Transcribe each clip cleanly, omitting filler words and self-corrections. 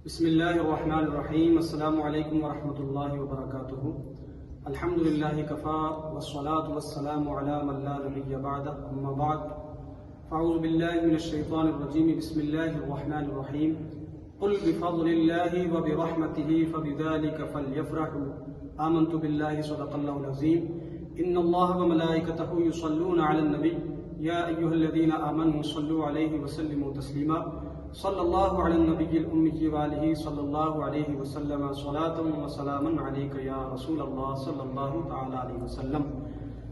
بسم اللہ الرحمن الرحیم۔ السلام علیکم ورحمۃ اللہ وبرکاتہ۔ الحمد للہ کفا والصلاة والسلام علی من لا نبی بعدہ، اما بعد فاعوذ باللہ من الشیطان الرجیم۔ بسم اللہ الرحمن الرحیم۔ قل بفضل اللہ وبرحمتہ فبذلک فلیفرحوا آمنت باللہ صدق اللہ العظیم۔ ان اللہ وملائکتہ یصلون علی النبی یا ایھا الذین آمنوا صلوا علیہ وسلموا تسلیما۔ صلی اللہ علی النبی الامی وآلہ صلی اللہ علیہ وسلم صلاۃ و سلاما علیک یا رسول اللہ صلی اللہ تعالی علیہ وسلم۔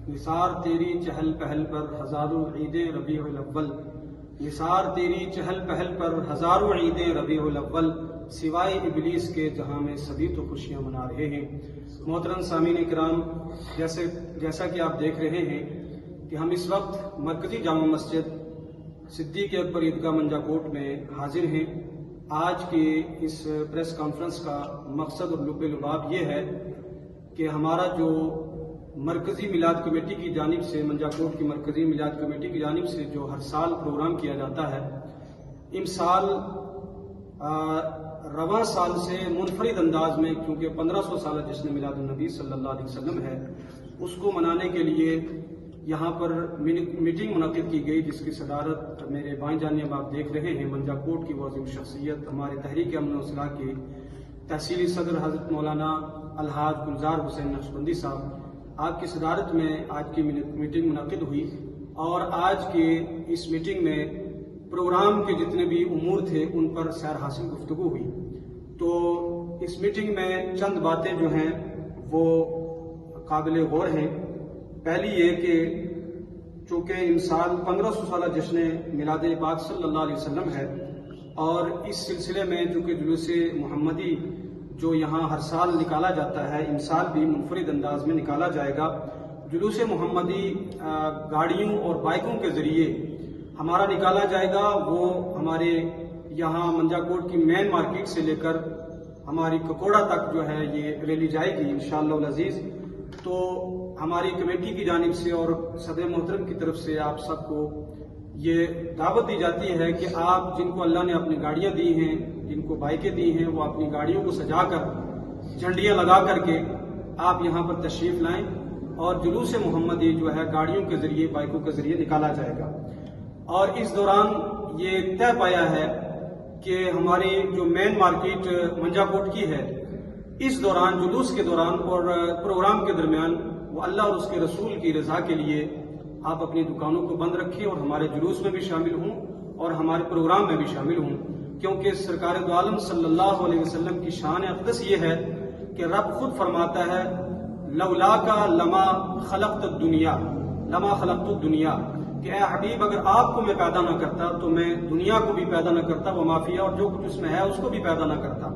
نثار تیری چہل پہل پر ہزاروں عیدیں ربیع الاول، نثار تیری چہل پہل پر ہزاروں عیدیں ربیع الاول، سوائے ابلیس کے جہاں میں سبھی تو خوشیاں منا رہے ہیں۔ محترم سامعین کرام، جیسا کہ آپ دیکھ رہے ہیں کہ ہم اس وقت مرکزی جامع مسجد صدیق اکبر عیدگاہ منجا کوٹ میں حاضر ہیں۔ آج کے اس پریس کانفرنس کا مقصد اور لب لباب یہ ہے کہ ہمارا جو مرکزی میلاد کمیٹی کی جانب سے، منجا کوٹ کی مرکزی میلاد کمیٹی کی جانب سے جو ہر سال پروگرام کیا جاتا ہے، امسال رواں سال سے منفرد انداز میں، کیونکہ 1500 سالہ جشن میلاد النبی صلی اللہ علیہ وسلم ہے، اس کو منانے کے لیے یہاں پر میٹنگ منعقد کی گئی، جس کی صدارت میرے بائیں جانب آپ دیکھ رہے ہیں منجا کوٹ کی وہ عظیم شخصیت، ہمارے تحریک امن و اصلاح کے تحصیلی صدر حضرت مولانا الحاج گلزار حسین نقشبندی صاحب، آپ کی صدارت میں آج کی میٹنگ منعقد ہوئی۔ اور آج کے اس میٹنگ میں پروگرام کے جتنے بھی امور تھے ان پر سیر حاصل گفتگو ہوئی۔ تو اس میٹنگ میں چند باتیں جو ہیں وہ قابل غور ہیں۔ پہلی یہ کہ چونکہ امسال 1500 سالہ جشن میلاد پاک صلی اللہ علیہ وسلم ہے، اور اس سلسلے میں چونکہ جلوس محمدی جو یہاں ہر سال نکالا جاتا ہے، امسال بھی منفرد انداز میں نکالا جائے گا۔ جلوس محمدی گاڑیوں اور بائکوں کے ذریعے ہمارا نکالا جائے گا۔ وہ ہمارے یہاں منجا کوٹ کی مین مارکیٹ سے لے کر ہماری ککوڑا تک جو ہے یہ ریلی جائے گی انشاءاللہ العزیز۔ تو ہماری کمیٹی کی جانب سے اور صدر محترم کی طرف سے آپ سب کو یہ دعوت دی جاتی ہے کہ آپ جن کو اللہ نے اپنی گاڑیاں دی ہیں، جن کو بائکیں دی ہیں، وہ اپنی گاڑیوں کو سجا کر، جھنڈیاں لگا کر کے آپ یہاں پر تشریف لائیں، اور جلوس محمدی جو ہے گاڑیوں کے ذریعے، بائکوں کے ذریعے نکالا جائے گا۔ اور اس دوران یہ طے پایا ہے کہ ہماری جو مین مارکیٹ منجا کوٹ کی ہے، اس دوران، جلوس کے دوران اور پروگرام کے درمیان، وہ اللہ اور اس کے رسول کی رضا کے لیے آپ اپنی دکانوں کو بند رکھیں اور ہمارے جلوس میں بھی شامل ہوں اور ہمارے پروگرام میں بھی شامل ہوں، کیونکہ سرکار دو عالم صلی اللہ علیہ وسلم کی شان اقدس یہ ہے کہ رب خود فرماتا ہے لولا کا لما خلقت الدنیا، کہ اے حبیب اگر آپ کو میں پیدا نہ کرتا تو میں دنیا کو بھی پیدا نہ کرتا، وہ مافیا اور جو کچھ اس میں ہے اس کو بھی پیدا نہ کرتا۔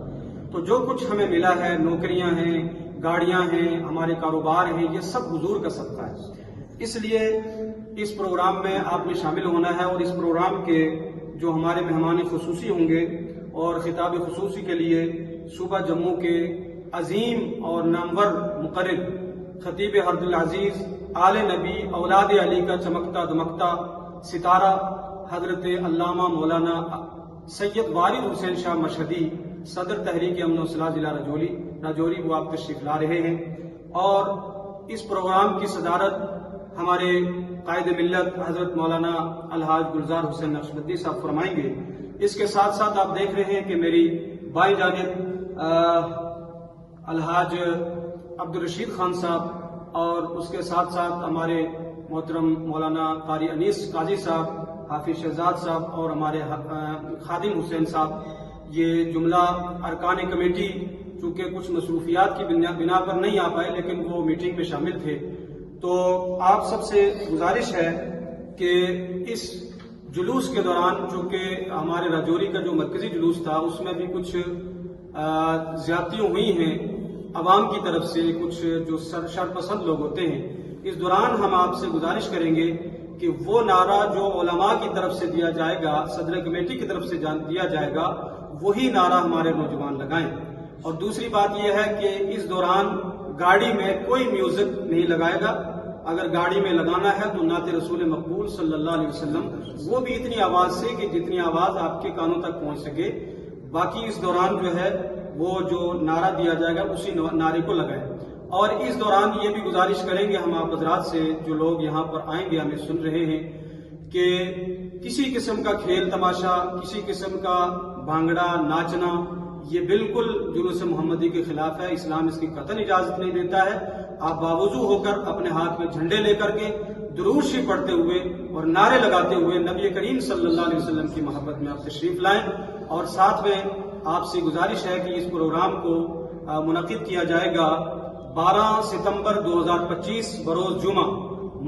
تو جو کچھ ہمیں ملا ہے، نوکریاں ہیں، گاڑیاں ہیں، ہمارے کاروبار ہیں، یہ سب حضور کا صدقہ ہے۔ اس لیے اس پروگرام میں آپ نے شامل ہونا ہے، اور اس پروگرام کے جو ہمارے مہمان خصوصی ہوں گے، اور خطاب خصوصی کے لیے صوبہ جموں کے عظیم اور نامور مقرر خطیب حرد العزیز آل نبی اولاد علی کا چمکتا دمکتا ستارہ حضرت علامہ مولانا سید وارد حسین شاہ مشہدی، صدر تحریک امن و اصلاح ضلع راجوری، وہ آپ تشریف لا رہے ہیں۔ اور اس پروگرام کی صدارت ہمارے قائد ملت حضرت مولانا الحاج گلزار حسین نقشبندی صاحب فرمائیں گے۔ اس کے ساتھ ساتھ آپ دیکھ رہے ہیں کہ میری بائیں جانب الحاج عبدالرشید خان صاحب، اور اس کے ساتھ ساتھ ہمارے محترم مولانا قاری انیس قاضی صاحب، حافظ شہزاد صاحب، اور ہمارے خادم حسین صاحب، یہ جملہ ارکان کمیٹی چونکہ کچھ مصروفیات کی بنا پر نہیں آ پائے، لیکن وہ میٹنگ میں شامل تھے۔ تو آپ سب سے گزارش ہے کہ اس جلوس کے دوران، چونکہ ہمارے راجوری کا جو مرکزی جلوس تھا اس میں بھی کچھ زیادتیاں ہوئی ہیں عوام کی طرف سے، کچھ جو شرپسند لوگ ہوتے ہیں، اس دوران ہم آپ سے گزارش کریں گے کہ وہ نعرہ جو علماء کی طرف سے دیا جائے گا، صدر کمیٹی کی طرف سے دیا جائے گا، وہی نعرہ ہمارے نوجوان لگائیں۔ اور دوسری بات یہ ہے کہ اس دوران گاڑی میں کوئی میوزک نہیں لگائے گا۔ اگر گاڑی میں لگانا ہے تو نعت رسول مقبول صلی اللہ علیہ وسلم، وہ بھی اتنی آواز سے کہ جتنی آواز آپ کے کانوں تک پہنچ سکے۔ باقی اس دوران جو ہے وہ جو نعرہ دیا جائے گا اسی نعرے کو لگائیں، اور اس دوران یہ بھی گزارش کریں گے ہم آپ حضرات سے جو لوگ یہاں پر آئیں گے ہمیں سن رہے ہیں کہ کسی قسم کا کھیل تماشا، کسی قسم کا بھانگڑا ناچنا یہ بالکل جلوس محمدی کے خلاف ہے، اسلام اس کی قطعاً اجازت نہیں دیتا ہے۔ آپ باوضو ہو کر اپنے ہاتھ میں جھنڈے لے کر کے درود شریف پڑھتے ہوئے اور نعرے لگاتے ہوئے نبی کریم صلی اللہ علیہ وسلم کی محبت میں آپ تشریف لائیں، اور ساتھ میں آپ سے گزارش ہے کہ اس پروگرام کو منعقد کیا جائے گا 12 ستمبر 2025 بروز جمعہ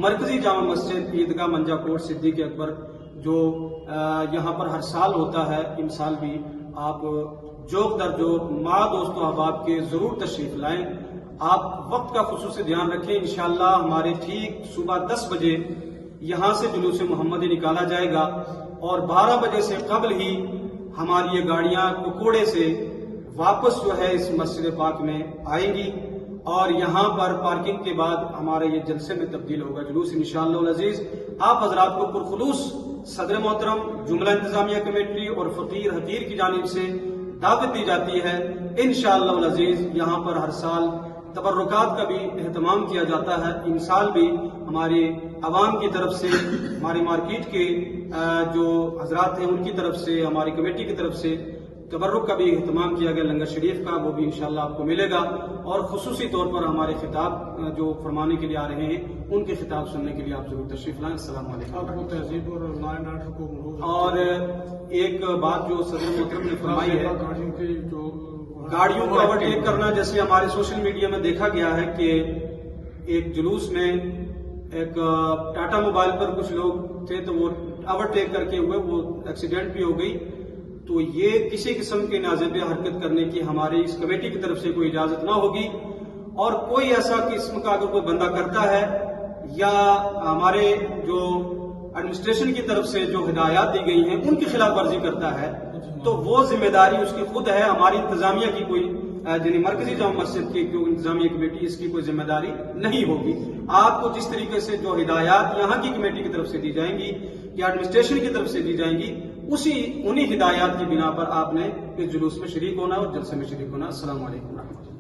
مرکزی جامع مسجد عیدگاہ منجا کوٹ صدیق اکبر، جو یہاں پر ہر سال ہوتا ہے، ان سال بھی آپ جوک در جوک ماں دوست و احباب کے ضرور تشریف لائیں۔ آپ وقت کا خصوصی دھیان رکھیں، انشاءاللہ ہمارے ٹھیک صبح 10 بجے یہاں سے جلوس محمدی نکالا جائے گا، اور 12 بجے سے قبل ہی ہماری یہ گاڑیاں کوکوڑے سے واپس جو ہے اس مسجد پاک میں آئیں گی، اور یہاں پر پارکنگ کے بعد ہمارے یہ جلسے میں تبدیل ہوگا جلوس انشاءاللہ العزیز۔ آپ حضرات کو پرخلوص صدر محترم، جملہ انتظامیہ کمیٹی اور فقیر حقیر کی جانب سے دعوت دی جاتی ہے۔ انشاءاللہ العزیز یہاں پر ہر سال تبرکات کا بھی اہتمام کیا جاتا ہے، ان سال بھی ہمارے عوام کی طرف سے، ہماری مارکیٹ کے جو حضرات ہیں ان کی طرف سے، ہماری کمیٹی کی طرف سے تبرک کا بھی اہتمام کیا گیا لنگر شریف کا، وہ بھی انشاءاللہ آپ کو ملے گا، اور خصوصی طور پر ہمارے خطاب جو فرمانے کے لیے آ رہے ہیں ان کے خطاب سننے کے لیے آپ ضرور تشریف لائیں۔ السلام علیکم۔ آپ کو تہذیب اور لا اینڈ آرڈر کو اور ایک بات جو صدر محترم نے فرمائی ہے، گاڑیوں کی جو گاڑیوں کو اوورٹیک کرنا، جیسے ہمارے سوشل میڈیا میں دیکھا گیا ہے کہ ایک جلوس میں ایک ٹاٹا موبائل پر کچھ لوگ تھے تو وہ اوورٹیک کر کے ہوئے، وہ ایکسیڈنٹ بھی ہو گئی، تو یہ کسی قسم کے ناجائز حرکت کرنے کی ہماری اس کمیٹی کی طرف سے کوئی اجازت نہ ہوگی، اور کوئی ایسا قسم کا اگر کوئی بندہ کرتا ہے یا ہمارے جو ایڈمنسٹریشن کی طرف سے جو ہدایات دی گئی ہیں ان کی خلاف ورزی کرتا ہے تو وہ ذمہ داری اس کی خود ہے، ہماری انتظامیہ کی کوئی یعنی مرکزی جامع مسجد کی جو انتظامیہ کمیٹی اس کی کوئی ذمہ داری نہیں ہوگی۔ آپ کو جس طریقے سے جو ہدایات یہاں کی کمیٹی کی طرف سے دی جائیں گی یا ایڈمنسٹریشن کی طرف سے دی جائیں گی، انہی ہدایات کی بنا پر آپ نے اس جلوس میں شریک ہونا اور جلسے میں شریک ہونا۔ السلام علیکم ورحمۃ اللہ۔